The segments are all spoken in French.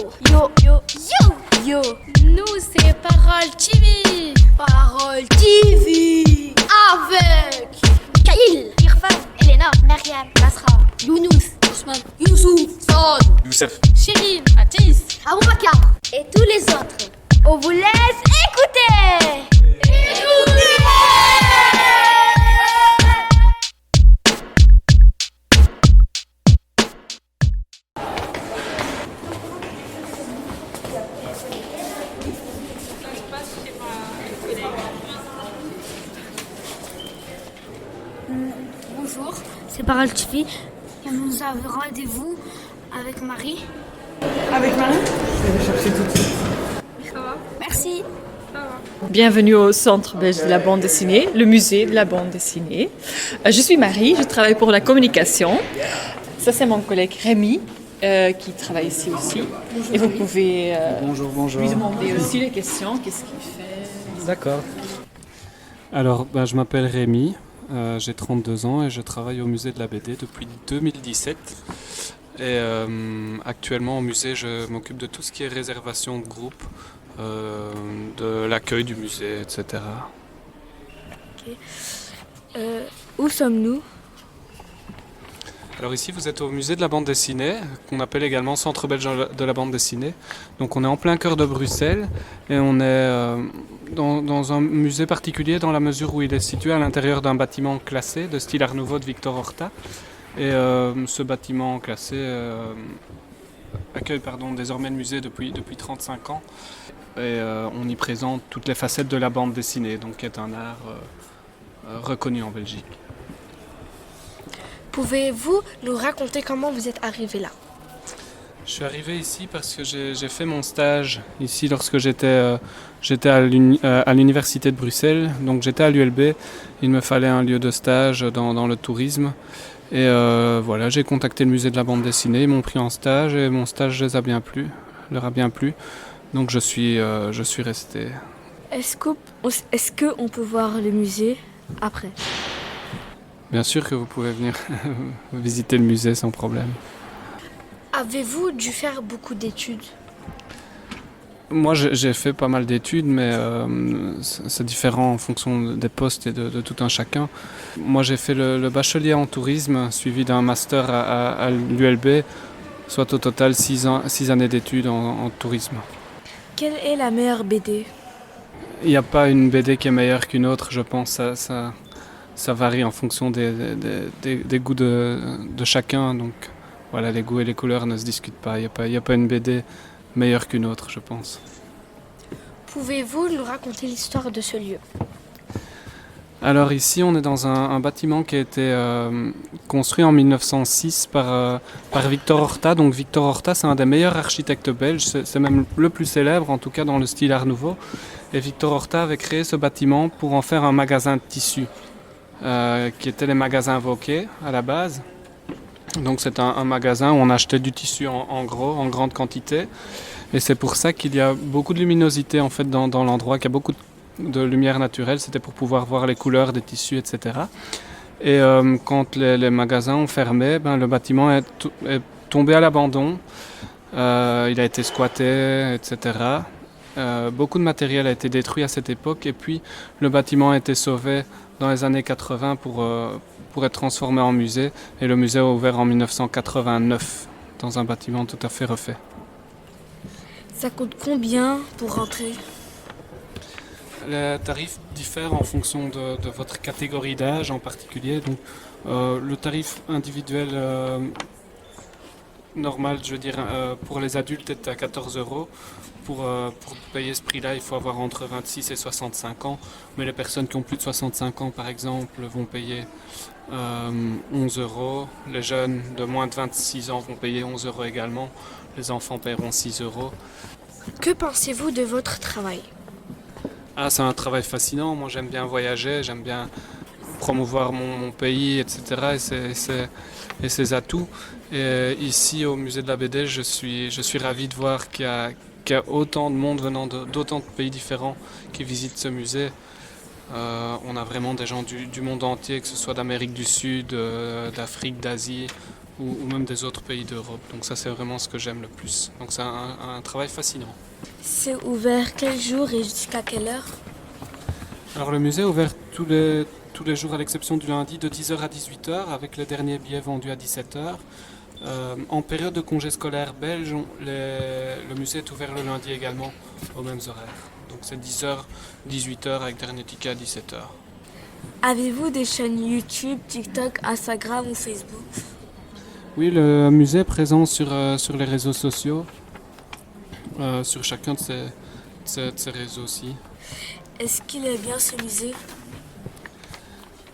Yo, yo, yo, yo. Nous, c'est Parole TV. Parole TV. Avec Khalil, Irfan, Elena, Mariam, Nasra, Younous, Ousmane, Youssouf, Saad, Youssef, Chérine, Atis, Aboubakar et tous les autres. On vous laisse écouter. Bonjour, c'est Parole TV et nous avons rendez-vous avec Marie. Avec Marie? Merci. Bienvenue au Centre belge de la bande dessinée, le musée de la bande dessinée. Je suis Marie, je travaille pour la communication. Ça, c'est mon collègue Rémi qui travaille ici aussi. Bonjour, et vous pouvez Bonjour. lui demander aussi les questions, qu'est-ce qu'il fait. D'accord. Alors, je m'appelle Rémi, j'ai 32 ans et je travaille au musée de la BD depuis 2017. Et actuellement au musée, je m'occupe de tout ce qui est réservation de groupe, de l'accueil du musée, etc. Où sommes-nous? Alors ici, vous êtes au musée de la bande dessinée, qu'on appelle également Centre belge de la bande dessinée. Donc on est en plein cœur de Bruxelles et on est dans un musée particulier dans la mesure où il est situé à l'intérieur d'un bâtiment classé de style Art Nouveau de Victor Horta. Et ce bâtiment classé accueille désormais le musée depuis 35 ans. Et on y présente toutes les facettes de la bande dessinée, donc qui est un art reconnu en Belgique. Pouvez-vous nous raconter comment vous êtes arrivé là? Je suis arrivé ici parce que j'ai fait mon stage ici lorsque j'étais à l'université de Bruxelles. Donc j'étais à l'ULB, il me fallait un lieu de stage dans le tourisme. Et voilà, j'ai contacté le musée de la bande dessinée, ils m'ont pris en stage et mon stage leur a bien plu. Donc je suis resté. Est-ce qu'on peut voir le musée après? Bien sûr que vous pouvez venir visiter le musée sans problème. Avez-vous dû faire beaucoup d'études? Moi j'ai fait pas mal d'études, mais c'est différent en fonction des postes et de tout un chacun. Moi j'ai fait le bachelier en tourisme, suivi d'un master à l'ULB, soit au total 6 années d'études en tourisme. Quelle est la meilleure BD? Il n'y a pas une BD qui est meilleure qu'une autre, je pense. Ça varie en fonction des goûts de chacun. Donc voilà, les goûts et les couleurs ne se discutent pas. Il n'y a pas une BD meilleure qu'une autre, je pense. Pouvez-vous nous raconter l'histoire de ce lieu? Alors ici, on est dans un bâtiment qui a été construit en 1906 par Victor Horta. Donc Victor Horta, c'est un des meilleurs architectes belges, c'est même le plus célèbre, en tout cas dans le style Art Nouveau. Et Victor Horta avait créé ce bâtiment pour en faire un magasin de tissus, qui étaient les magasins Wauquiez à la base. Donc c'est un magasin où on achetait du tissu en gros, en grande quantité. Et c'est pour ça qu'il y a beaucoup de luminosité en fait dans l'endroit, qu'il y a beaucoup de lumière naturelle. C'était pour pouvoir voir les couleurs des tissus, etc. Et quand les magasins ont fermé, le bâtiment est tombé à l'abandon. Il a été squatté, etc. Beaucoup de matériel a été détruit à cette époque. Et puis le bâtiment a été sauvé dans les années 80 pour être transformé en musée. Et le musée a ouvert en 1989 dans un bâtiment tout à fait refait. Ça coûte combien pour rentrer? Les tarifs diffèrent en fonction de votre catégorie d'âge en particulier. Donc, le tarif individuel normal, je veux dire, pour les adultes est à 14 €. Pour payer ce prix-là, il faut avoir entre 26 et 65 ans. Mais les personnes qui ont plus de 65 ans, par exemple, vont payer 11 €. Les jeunes de moins de 26 ans vont payer 11 € également. Les enfants paieront 6 €. Que pensez-vous de votre travail? Ah, c'est un travail fascinant. Moi, j'aime bien voyager, j'aime bien promouvoir mon pays, etc. et ses atouts. Et ici, au musée de la BD, je suis ravi de voir qu'il y a autant de monde venant d'autant de pays différents qui visitent ce musée. On a vraiment des gens du monde entier, que ce soit d'Amérique du Sud, d'Afrique, d'Asie, ou même des autres pays d'Europe. Donc ça c'est vraiment ce que j'aime le plus. Donc c'est un travail fascinant. C'est ouvert quel jour et jusqu'à quelle heure? Alors le musée est ouvert tous les jours à l'exception du lundi de 10h à 18h avec les derniers billets vendus à 17h. En période de congé scolaire belge, le musée est ouvert le lundi également aux mêmes horaires. Donc c'est 10h, 18h avec dernier ticket à 17h. Avez-vous des chaînes YouTube, TikTok, Instagram ou Facebook? Oui, le musée est présent sur les réseaux sociaux, sur chacun de ces réseaux aussi. Est-ce qu'il est bien ce musée?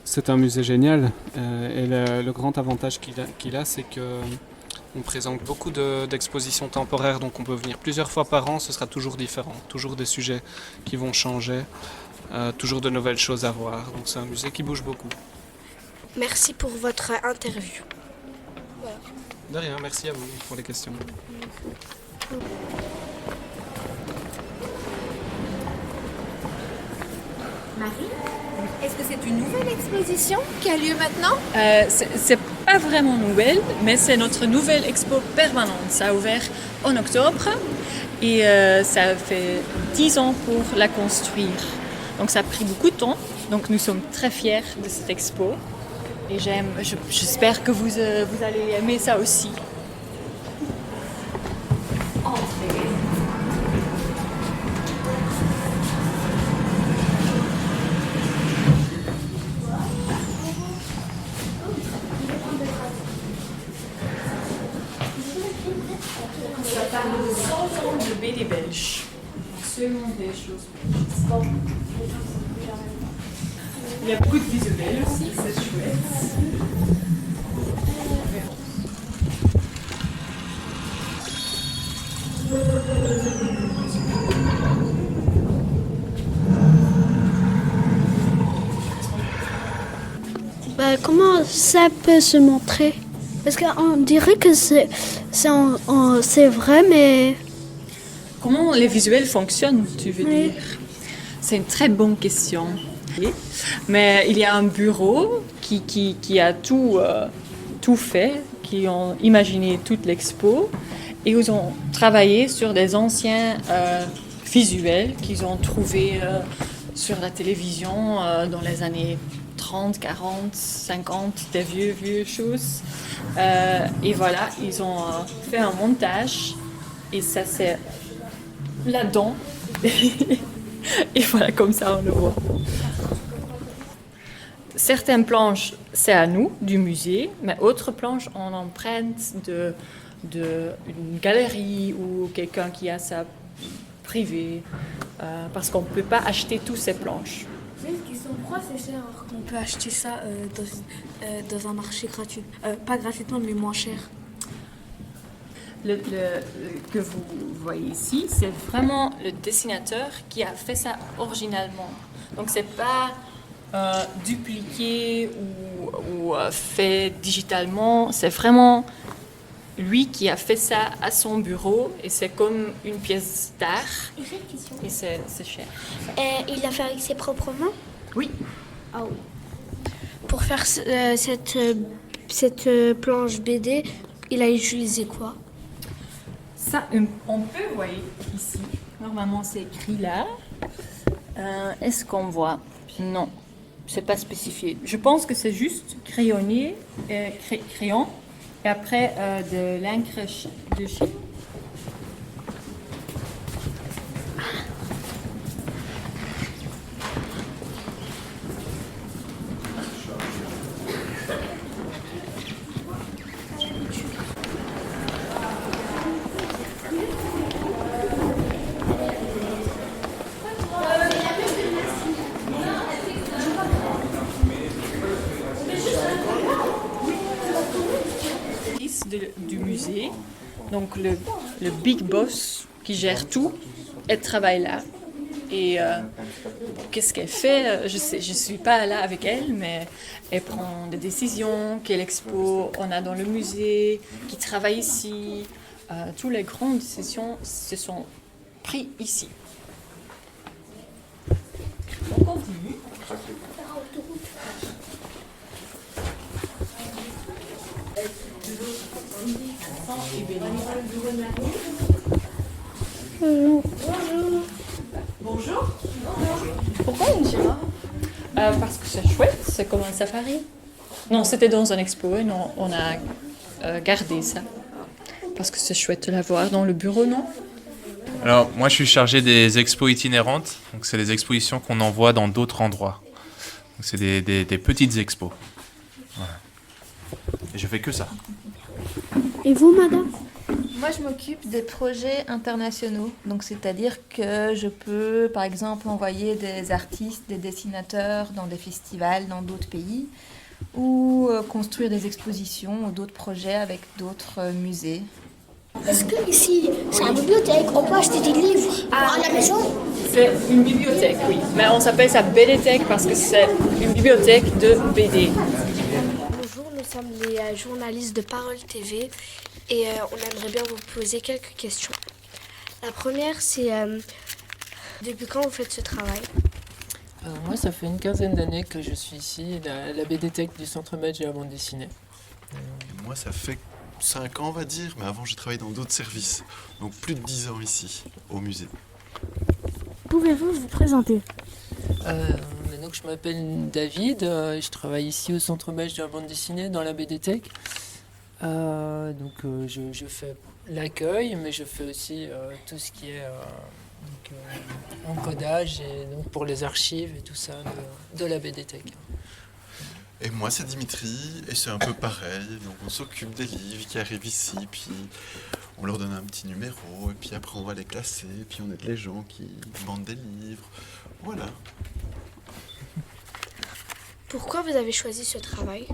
C'est un musée génial et le grand avantage qu'il a, c'est qu'on présente beaucoup d'expositions temporaires, donc on peut venir plusieurs fois par an, ce sera toujours différent, toujours des sujets qui vont changer, toujours de nouvelles choses à voir, donc c'est un musée qui bouge beaucoup. Merci pour votre interview. De rien, merci à vous pour les questions. Marie, est-ce que c'est une nouvelle exposition qui a lieu maintenant? C'est pas vraiment nouvelle, mais c'est notre nouvelle expo permanente. Ça a ouvert en octobre et ça fait 10 ans pour la construire. Donc ça a pris beaucoup de temps. Donc nous sommes très fiers de cette expo et j'espère que vous allez aimer ça aussi. Ça parle de 100 ans de BD belge. Seulement des choses belges. Il y a beaucoup de visuels aussi, c'est chouette. Comment ça peut se montrer? Parce qu'on dirait que c'est vrai, mais... Comment les visuels fonctionnent, tu veux Oui. dire? C'est une très bonne question. Mais il y a un bureau qui a tout fait, qui ont imaginé toute l'expo et ils ont travaillé sur des anciens visuels qu'ils ont trouvés sur la télévision dans les années 30, 40, 50, des vieux choses. Et voilà, ils ont fait un montage et ça c'est là-dedans. Et voilà, comme ça on le voit. Certaines planches, c'est à nous, du musée, mais autres planches, on emprunte d'une galerie ou quelqu'un qui a sa privée, parce qu'on ne peut pas acheter toutes ces planches. Pourquoi c'est cher alors qu'on peut acheter ça dans un marché gratuit? Pas gratuitement, mais moins cher. Que vous voyez ici, c'est vraiment le dessinateur qui a fait ça originalement. Donc c'est pas dupliqué ou fait digitalement, c'est vraiment lui qui a fait ça à son bureau et c'est comme une pièce d'art et c'est cher. Et il l'a fait avec ses propres mains? Oui. Ah oui. Pour faire cette planche BD, il a utilisé quoi? Ça, on peut voir ici. Normalement, c'est écrit là. Est-ce qu'on voit? Non, c'est pas spécifié. Je pense que c'est juste crayonné, crayon, et après de l'encre de Chine. Du musée, donc le big boss qui gère tout, elle travaille là. Et qu'est-ce qu'elle fait? Je suis pas là avec elle, mais elle prend des décisions, quelle expo on a dans le musée, qui travaille ici. Toutes les grandes décisions se sont prises ici. On continue. Bonjour. Pourquoi une girafe? Parce que c'est chouette, c'est comme un safari. Non, c'était dans un expo et non, on a gardé ça. Parce que c'est chouette de la voir dans le bureau, non? Alors, moi, je suis chargé des expos itinérantes. Donc, c'est des expositions qu'on envoie dans d'autres endroits. Donc, c'est des petites expos. Voilà. Et je fais que ça. Et vous, madame? Moi, je m'occupe des projets internationaux. Donc, c'est-à-dire que je peux, par exemple, envoyer des artistes, des dessinateurs dans des festivals dans d'autres pays ou construire des expositions ou d'autres projets avec d'autres musées. Est-ce que ici, c'est une bibliothèque? On peut acheter des livres à la maison? C'est une bibliothèque, oui. Mais on s'appelle ça BDTech parce que c'est une bibliothèque de BD. Bonjour, nous sommes les journalistes de Parole TV et on aimerait bien vous poser quelques questions. La première, c'est depuis quand vous faites ce travail? Moi, ça fait une quinzaine d'années que je suis ici, la BDTech du Centre Belge de la bande dessinée. Et moi, ça fait 5 ans, on va dire, mais avant, j'ai travaillé dans d'autres services. Donc, plus de 10 ans ici, au musée. Pouvez-vous vous présenter? Donc, je m'appelle David, je travaille ici au Centre Belge de la bande dessinée, dans la BDTech. Je fais l'accueil, mais je fais aussi tout ce qui est encodage et donc pour les archives et tout ça de la BDTech. Et moi, c'est Dimitri, et c'est un peu pareil. Donc, on s'occupe des livres qui arrivent ici, puis on leur donne un petit numéro, et puis après, on va les classer, et puis on aide les gens qui vendent des livres. Voilà. Pourquoi vous avez choisi ce travail?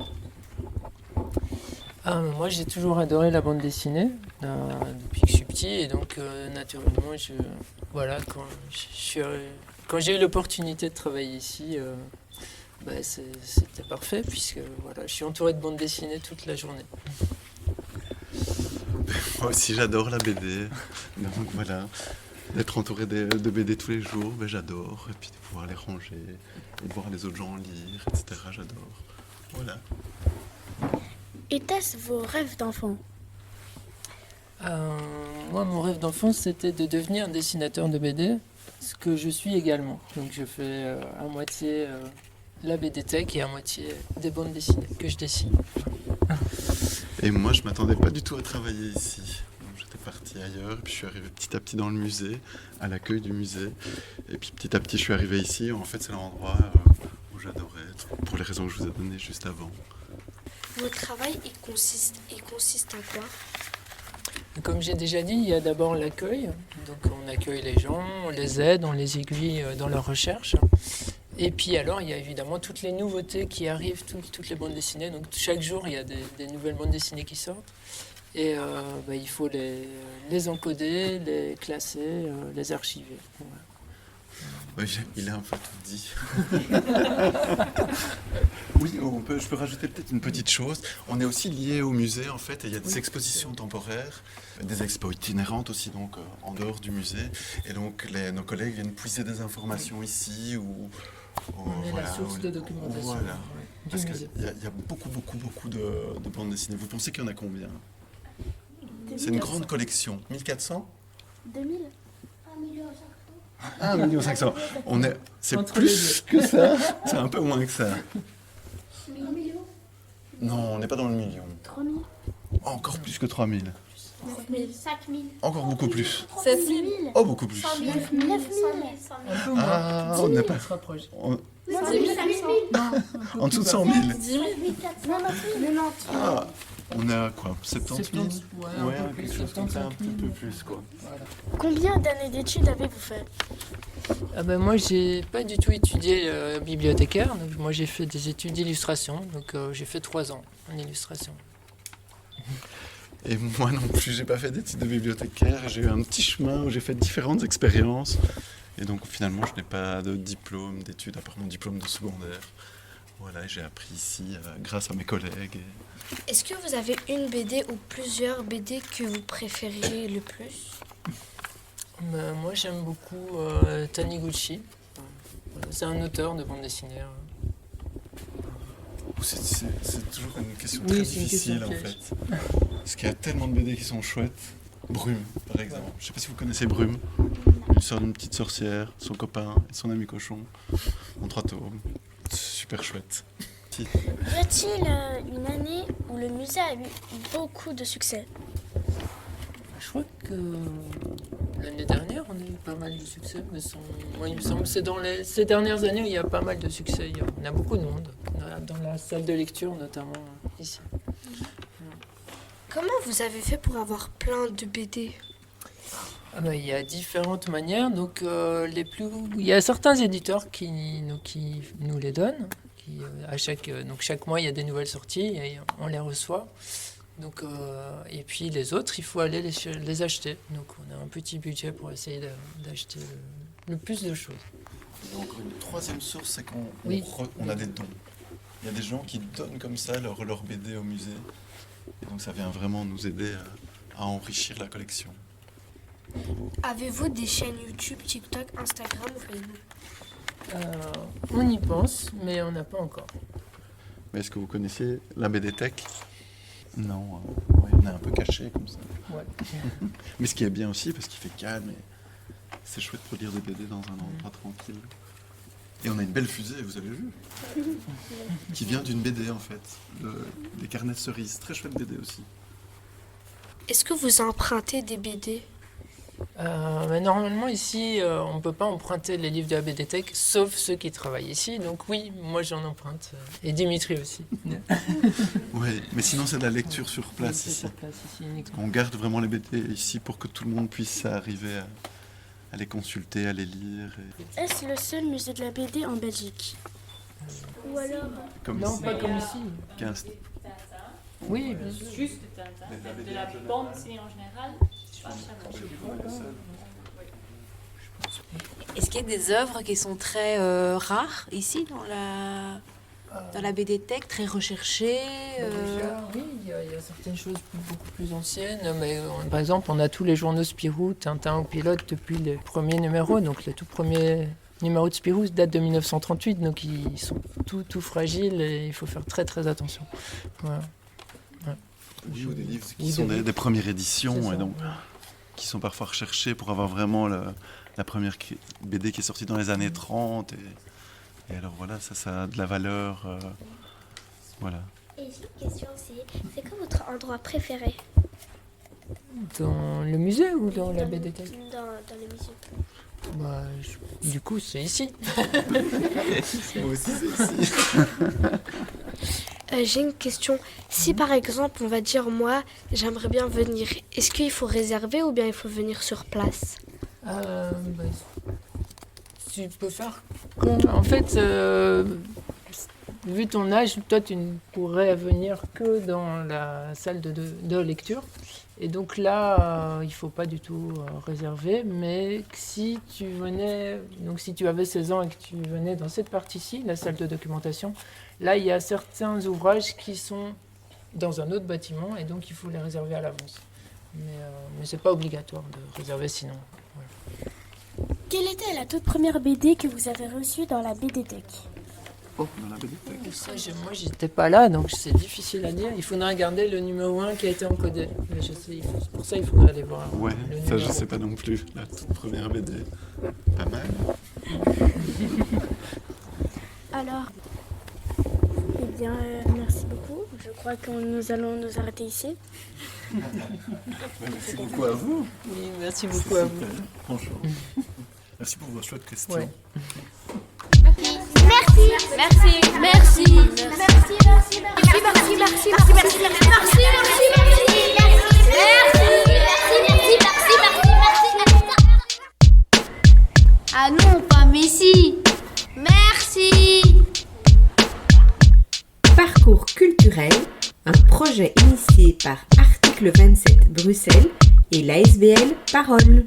Moi, j'ai toujours adoré la bande dessinée depuis que je suis petit, et donc naturellement, quand j'ai eu l'opportunité de travailler ici, c'était parfait puisque voilà, je suis entouré de bande dessinée toute la journée. Moi aussi, j'adore la BD. Donc voilà, d'être entouré de BD tous les jours, j'adore. Et puis de pouvoir les ranger, et de voir les autres gens lire, etc. J'adore. Voilà. Était-ce vos rêves d'enfant? Moi, mon rêve d'enfance, c'était de devenir un dessinateur de BD, ce que je suis également. Donc je fais à moitié la BDTech et à moitié des bandes dessinées que je dessine. Et moi, je m'attendais pas du tout à travailler ici. Donc, j'étais parti ailleurs, et puis je suis arrivé petit à petit dans le musée, à l'accueil du musée. Et puis petit à petit, je suis arrivé ici. En fait, c'est l'endroit où j'adorais être, pour les raisons que je vous ai données juste avant. Votre travail, il consiste à quoi? Comme j'ai déjà dit, il y a d'abord l'accueil. Donc on accueille les gens, on les aide, on les aiguille dans leur recherche. Et puis alors, il y a évidemment toutes les nouveautés qui arrivent, toutes les bandes dessinées. Donc chaque jour, il y a des nouvelles bandes dessinées qui sortent. Et il faut les encoder, les classer, les archiver. Voilà. Oui, il a un peu tout dit. Oui, je peux rajouter peut-être une petite chose. On est aussi lié au musée, en fait, et il y a des expositions temporaires, des expos itinérantes aussi, donc en dehors du musée. Et donc, nos collègues viennent puiser des informations ici, ou on est la source de documentation. Voilà. Du Parce musée. qu'il y a beaucoup de bandes dessinées. Vous pensez qu'il y en a combien? C'est une grande collection. 1400? 2000? 1,5 million. C'est Entre plus que ça. C'est un peu moins que ça. Non, on n'est pas dans le million. 3000? Encore plus que 3000. 5000? Encore beaucoup plus. 7000. Oh, beaucoup plus. 9000? Un peu moins. Ah, on n'est pas... On se rapproche. En dessous de 100 000. 90. Ah, on est à quoi? 70 000? Ouais, un peu plus, quelque chose comme ça, un 75 000. petit peu plus, quoi. Voilà. Combien d'années d'études avez-vous fait? Moi, j'ai pas du tout étudié bibliothécaire. Donc, moi, j'ai fait des études d'illustration. Donc, j'ai fait 3 ans en illustration. Et moi non plus, j'ai pas fait d'études de bibliothécaire. J'ai eu un petit chemin où j'ai fait différentes expériences. Et donc, finalement, je n'ai pas de diplôme d'études, à part mon diplôme de secondaire. Voilà, j'ai appris ici grâce à mes collègues. Est-ce que vous avez une BD ou plusieurs BD que vous préférez le plus? Moi, j'aime beaucoup Taniguchi. Voilà, c'est un auteur de bande dessinée. C'est toujours une question Oui, très c'est une question difficile, en piège. fait. Parce qu'il y a tellement de BD qui sont chouettes. Brume, par exemple. Je sais pas si vous connaissez Brume. L'histoire d'une petite sorcière, son copain et son ami cochon. En 3 tomes. Super chouette. Si. Y a-t-il une année où le musée a eu beaucoup de succès? Je crois que l'année dernière, on a eu pas mal de succès. Mais moi, il me semble que c'est dans ces dernières années où il y a pas mal de succès. Il y a beaucoup de monde. Dans la salle de lecture, notamment ici. Comment vous avez fait pour avoir plein de BD? Il y a différentes manières. Donc, il y a certains éditeurs qui nous les donnent. Chaque mois, il y a des nouvelles sorties et on les reçoit. Donc, et puis les autres, il faut aller les acheter. Donc, on a un petit budget pour essayer d'acheter le plus de choses. Donc, une troisième source, c'est qu'on Oui. a des dons. Il y a des gens qui donnent comme ça leur BD au musée. Et donc ça vient vraiment nous aider à enrichir la collection. Avez-vous des chaînes YouTube, TikTok, Instagram ou Facebook? On y pense, mais on n'a pas encore. Mais est-ce que vous connaissiez la BDTech? Non, on est un peu caché comme ça. Ouais. Mais ce qui est bien aussi, parce qu'il fait calme et c'est chouette de lire des BD dans un endroit tranquille. Et on a une belle fusée, vous avez vu, qui vient d'une BD en fait, des carnets de cerises, très chouette BD aussi. Est-ce que vous empruntez des BD? Mais normalement ici, on ne peut pas emprunter les livres de la BDTech, sauf ceux qui travaillent ici. Donc oui, moi j'en emprunte. Et Dimitri aussi. Oui, mais sinon c'est de la lecture sur place ici. On garde vraiment les BD ici pour que tout le monde puisse arriver à les consulter, à les lire. Est-ce le seul musée de la BD en Belgique? Ou alors... Comme Non, ici. pas comme ici. Oui, juste de la bande dessinée en général. Est-ce qu'il y a des œuvres qui sont très rares ici dans la BDTech, très recherchées Oui, il y a certaines choses beaucoup plus anciennes. Mais, par exemple, on a tous les journaux Spirou, Tintin au pilote depuis les premiers numéros. Donc le tout premier numéro de Spirou date de 1938. Donc ils sont tout fragiles et il faut faire très très attention. Voilà. Oui, ou des livres qui sont des premières éditions et donc qui sont parfois recherchés pour avoir vraiment la première BD qui est sortie dans les années 30 et alors voilà, ça a de la valeur voilà. Et j'ai une question aussi, c'est quoi votre endroit préféré? Dans le musée ou dans la BDTech? Dans le musée. Du coup, c'est ici. Moi aussi, c'est ici. J'ai une question. Si par exemple, on va dire moi, j'aimerais bien venir, est-ce qu'il faut réserver ou bien il faut venir sur place? Tu peux faire comme... En fait, vu ton âge, toi, tu ne pourrais venir que dans la salle de lecture. Et donc là, il ne faut pas du tout réserver. Mais si tu venais, donc si tu avais 16 ans et que tu venais dans cette partie-ci, la salle de documentation, là, il y a certains ouvrages qui sont dans un autre bâtiment et donc il faut les réserver à l'avance. Mais ce n'est pas obligatoire de réserver sinon. Voilà. Quelle était la toute première BD que vous avez reçue dans la BDTech? Dans la BDTech. Ça, moi, j'étais pas là, donc c'est difficile à dire. Il faudra regarder le numéro 1 qui a été encodé. Mais je sais, pour ça, il faudrait aller voir. Ouais, le ça, numéro. je sais pas non plus. La toute première BD. Pas mal. Alors, eh bien, merci beaucoup. Je crois que nous allons nous arrêter ici. Merci beaucoup à vous. Oui, merci beaucoup à vous. Franchement. Merci pour vos chouettes questions. Ouais. Ah non, pas Messi. Merci. Parcours culturel, un projet initié par Article 27 Bruxelles et l'ASBL Parole.